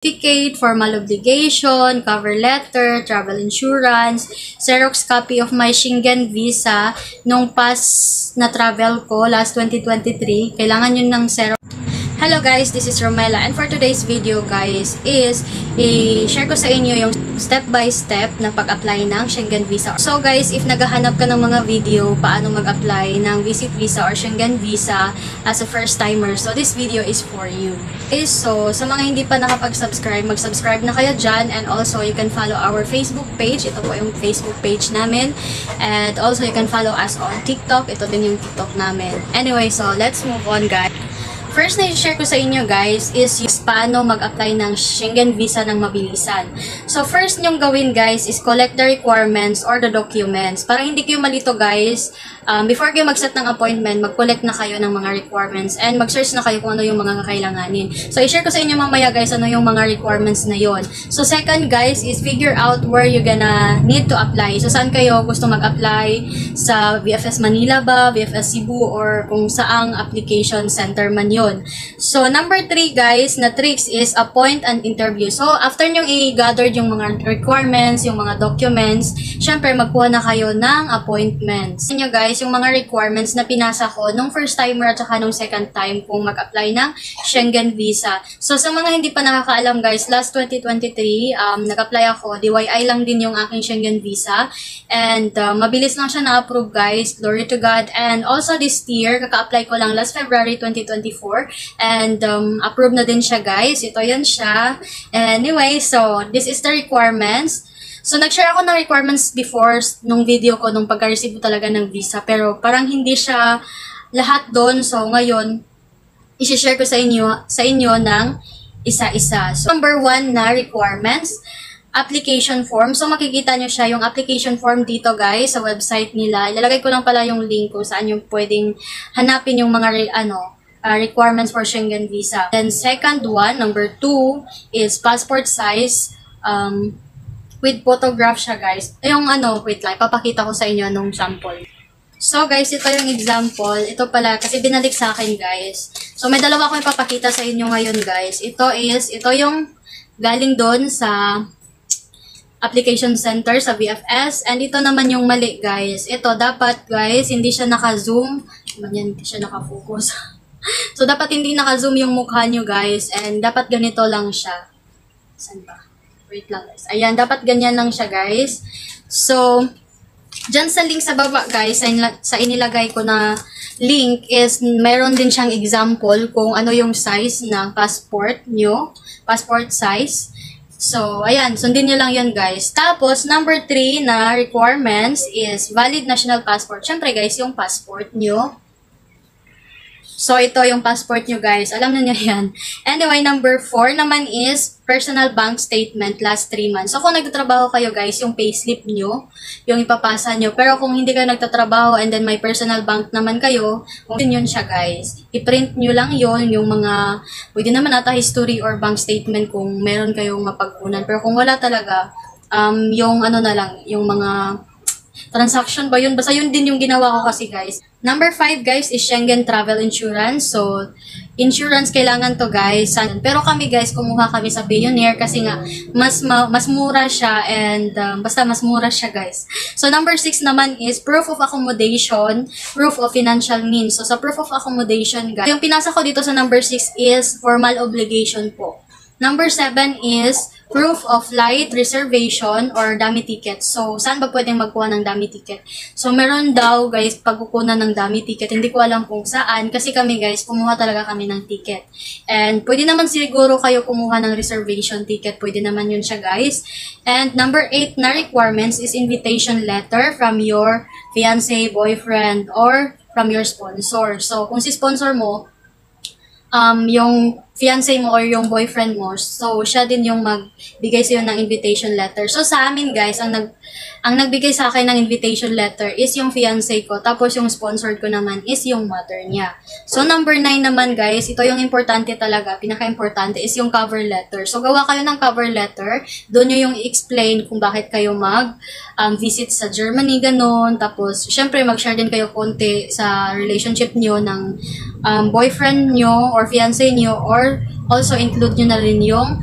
certificate, formal obligation, cover letter, travel insurance, Xerox copy of my Schengen visa nung past na travel ko last 2023. Kailangan yun ng Xerox. Hello guys, this is Romela, and for today's video guys is i-share ko sa inyo yung step by step na pag-apply ng Schengen visa. So guys, if naghahanap ka ng mga video paano mag-apply ng visit visa or Schengen visa as a first timer, so this video is for you. Okay, so sa mga hindi pa nakapag-subscribe, mag-subscribe na kayo dyan, and also you can follow our Facebook page. Ito po yung Facebook page namin, and also you can follow us on TikTok. Ito din yung TikTok namin. Anyway, so let's move on guys. First na i-share ko sa inyo guys is yung paano mag-apply ng Schengen visa ng mabilisan. So first nyong gawin guys is collect the requirements or the documents. Para hindi kayo malito guys, before kayo mag-set ng appointment, mag-collect na kayo ng mga requirements and mag-search na kayo kung ano yung mga kakailanganin. So i-share ko sa inyo mamaya guys ano yung mga requirements na yon. So second guys is figure out where you gonna need to apply. So saan kayo gusto mag-apply? Sa VFS Manila ba, VFS Cebu, or kung saang application center man yun. So, number 3 guys, na tricks is appoint and interview. So, after nyo i-gather yung mga requirements, yung mga documents, syempre magkuha na kayo ng appointments. Inyo guys, yung mga requirements na pinasa ko nung first timer at saka nung second time kung mag-apply ng Schengen visa. So, sa mga hindi pa nakakaalam guys, last 2023, nag-apply ako, DIY lang din yung aking Schengen visa. And, mabilis lang siya na-approve guys, glory to God. And also this year, kaka-apply ko lang last February 2024. And approved na din siya guys. Ito yan siya. Anyway, so this is the requirements. So nag-share ako ng requirements before nung video ko nung pagka-receive talaga ng visa. Pero parang hindi siya lahat doon. So ngayon, i-share ko sa inyo ng isa-isa. So number 1 na requirements, application form. So makikita nyo siya yung application form dito guys sa website nila. Ilalagay ko lang pala yung link kung saan yung pwedeng hanapin yung mga requirements for Schengen visa. Then second one, number 2 is passport size with photograph siya guys. Yung wait lang, papakita ko sa inyo nung sample. So guys, ito yung example. Ito pala kasi binalik sa akin guys. So may dalawa ko ipapakita sa inyo ngayon guys. Ito yung galing doon sa application center sa VFS, and ito naman yung mali guys. Ito dapat guys, hindi siya naka-zoom. Hindi siya naka-focus. So, dapat hindi naka-zoom yung mukha nyo, guys. And, dapat ganito lang siya. Saan ba? Wait lang, guys. Ayan, dapat ganyan lang siya, guys. So, dyan sa link sa baba, guys, sa inilagay ko na link is, meron din siyang example kung ano yung size ng passport nyo. Passport size. So, ayan. Sundin nyo lang yan, guys. Tapos, number 3 na requirements is valid national passport. Siyempre, guys, yung passport nyo. So, ito yung passport nyo, guys. Alam na nyo yan. Anyway, number 4 naman is personal bank statement last 3 months. So, kung nagtatrabaho kayo, guys, yung payslip nyo, yung ipapasa nyo. Pero kung hindi kayo nagtatrabaho and then may personal bank naman kayo, kung yun siya, guys. I-print nyo lang yun, yung mga, pwede naman ata history or bank statement kung meron kayong mapagkunan. Pero kung wala talaga, yung na lang, yung mga transaction ba yun? Basta yun din yung ginawa ko kasi, guys. Number 5, guys, is Schengen travel insurance. So, insurance kailangan to, guys. Pero kami, guys, kumuha kami sa Payoneer kasi nga, mas mura siya and basta mas mura siya, guys. So, number 6 naman is proof of accommodation, proof of financial means. So, sa proof of accommodation, guys, yung pinasa ko dito sa number 6 is formal obligation po. Number 7 is proof of flight reservation or dummy ticket. So, saan ba pwedeng magkuha ng dummy ticket? So, meron daw, guys, pagkukunan ng dummy ticket. Hindi ko alam kung saan. Kasi kami, guys, kumuha talaga kami ng ticket. And, pwede naman siguro kayo kumuha ng reservation ticket. Pwede naman yun siya, guys. And, number 8 na requirements is invitation letter from your fiancé, boyfriend, or from your sponsor. So, kung si sponsor mo, yung fiancé mo or yung boyfriend mo, so siya din yung magbigay sa'yo ng invitation letter. So sa amin guys, ang nagbigay sa akin ng invitation letter is yung fiancé ko, tapos yung sponsored ko naman is yung mother niya. So number 9 naman guys, ito yung importante talaga, pinaka-importante is yung cover letter. So gawa kayo ng cover letter, doon nyo yung i-explain kung bakit kayo visit sa Germany, ganon. Tapos syempre mag-share din kayo konti sa relationship nyo ng boyfriend nyo or fiancé nyo or or also include nyo na rin yung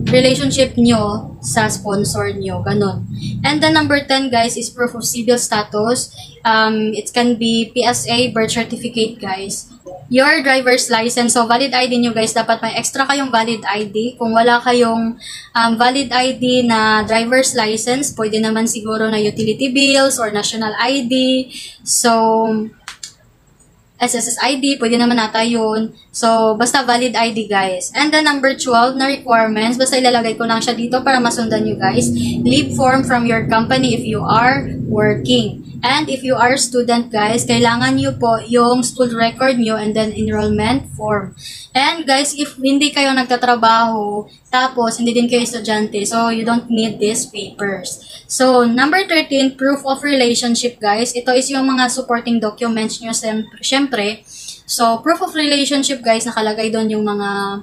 relationship nyo sa sponsor nyo, ganun. And then number 10 guys is proof of civil status. It can be PSA, birth certificate guys. Your driver's license. So valid ID nyo guys, dapat may extra kayong valid ID. Kung wala kayong valid ID na driver's license, pwede naman siguro na utility bills or national ID. So SSS ID, pwede naman nata yun. So, basta valid ID, guys. And then, number 12 na requirements, basta ilalagay ko lang siya dito para masundan nyo, guys. Leave form from your company if you are working. And if you are student, guys, kailangan nyo po yung school record nyo and then enrollment form. And, guys, if hindi kayo nagtatrabaho, tapos hindi din kayo estudyante, so you don't need these papers. So, number 13, proof of relationship, guys. Ito is yung mga supporting documents nyo, syempre. So, proof of relationship, guys, nakalagay doon yung mga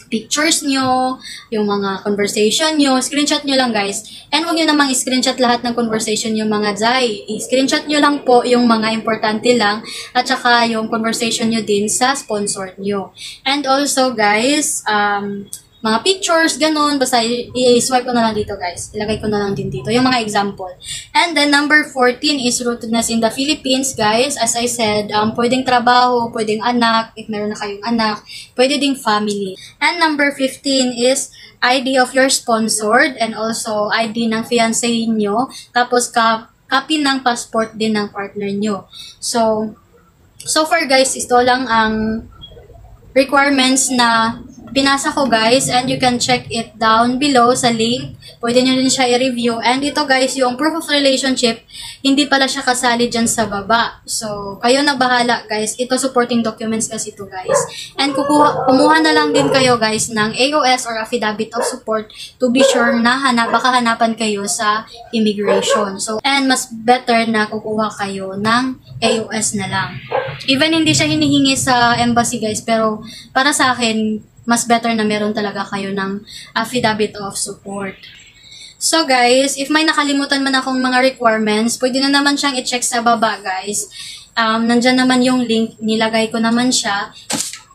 pictures nyo, yung mga conversation nyo, screenshot nyo lang, guys. And huwag nyo namang screenshot lahat ng conversation yung mga Zai. I-screenshot nyo lang po yung mga importante lang, at saka yung conversation nyo din sa sponsor nyo. And also, guys, mga pictures, ganun. Basta i-swipe ko na lang dito, guys. Ilagay ko na lang din dito. Yung mga example. And then, number 14 is rootedness in the Philippines, guys. As I said, pwedeng trabaho, pwedeng anak, if meron na kayong anak, pwede ding family. And number 15 is ID of your sponsored and also ID ng fiancé nyo. Tapos, copy ng passport din ng partner nyo. So far, guys, ito lang ang requirements na pinasa ko, guys, and you can check it down below sa link. Pwede nyo rin siya i-review. And ito, guys, yung proof of relationship, hindi pala siya kasali dyan sa baba. So, kayo na bahala, guys. Ito, supporting documents kasi ito, guys. And kumuha na lang din kayo, guys, ng AOS or Affidavit of Support to be sure na baka hanapan kayo sa immigration. So, and mas better na kukuha kayo ng AOS na lang. Even hindi siya hinihingi sa embassy, guys, pero para sa akin, mas better na meron talaga kayo ng Affidavit of Support. So guys, if may nakalimutan man akong mga requirements, pwede na naman siyang i-check sa baba, guys. Nandyan naman yung link, nilagay ko naman siya.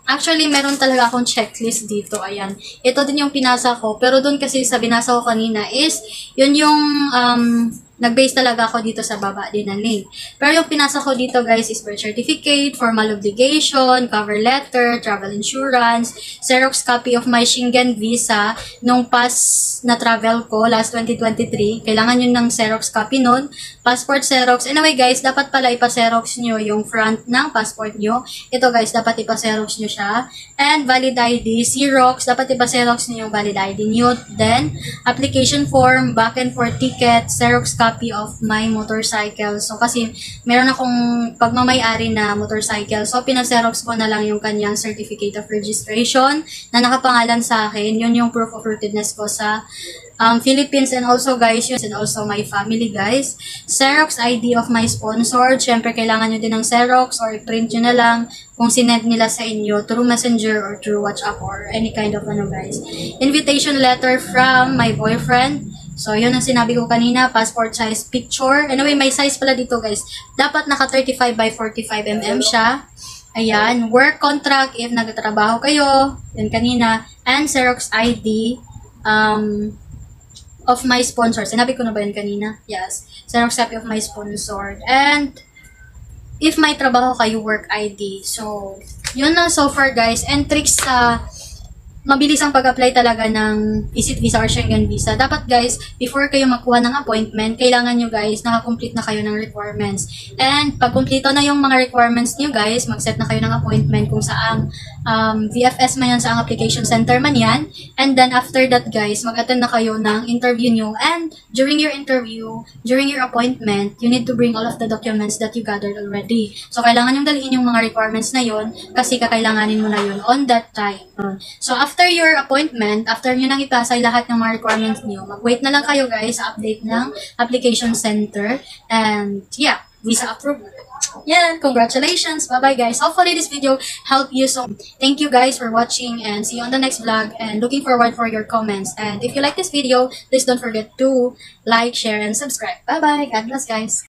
Actually, meron talaga akong checklist dito. Ayan. Ito din yung pinasa ko. Pero doon kasi sa binasa ko kanina is, yun yung nag-base talaga ako dito sa baba din ng link. Pero yung pinasa ko dito, guys, is birth certificate, formal obligation, cover letter, travel insurance, Xerox copy of my Schengen visa nung past na travel ko last 2023. Kailangan yun ng Xerox copy nun. Passport Xerox. Anyway, guys, dapat pala ipa-Xerox nyo yung front ng passport nyo. Ito, guys, dapat ipa-Xerox nyo siya. And valid ID, Xerox, dapat ipa-Xerox nyo yung valid ID nyo. Then, application form, back and forth ticket, Xerox copy of my motorcycle. So, kasi meron akong pagmamayari na motorcycle. So, pina-Xerox ko na lang yung kanyang certificate of registration na nakapangalan sa akin. Yun yung proof of rootedness ko sa Philippines, and also, guys, yun, and also my family, guys. Xerox ID of my sponsor. Siyempre, kailangan nyo din ng Xerox or print nyo na lang kung sinend nila sa inyo through Messenger or through WhatsApp or any kind of guys. Invitation letter from my boyfriend. So, yun ang sinabi ko kanina, passport size picture. Anyway, may size pala dito, guys. Dapat naka 35 by 45 mm siya. Ayan. Work contract if nagtatrabaho kayo. Yan kanina. And Xerox ID of my sponsor. Sinabi ko na ba yun kanina? Yes. Xerox copy of my sponsor. And if may trabaho kayo, work ID. So, yun na so far, guys. And tricks sa mabilis ang pag-apply talaga ng visit visa or Schengen visa. Dapat, guys, before kayo magkuha ng appointment, kailangan nyo, guys, nakakomplete na kayo ng requirements. And pag kumpleto na yung mga requirements nyo, guys, mag-set na kayo ng appointment kung saang VFS man yan, saang application center man yan. And then, after that, guys, mag-attend na kayo ng interview nyo. And during your interview, during your appointment, you need to bring all of the documents that you gathered already. So, kailangan yung dalhin yung mga requirements na yun kasi kakailanganin mo na yun on that time. So, after your appointment, after nyo nang ipasa lahat ng mga requirements nyo, mag-wait na lang kayo, guys, sa update ng application center. And, yeah, visa approval. Yeah, congratulations. Bye-bye, guys. Hopefully, this video helped you. So, thank you, guys, for watching, and see you on the next vlog, and looking forward for your comments. And if you like this video, please don't forget to like, share, and subscribe. Bye-bye. God bless, guys.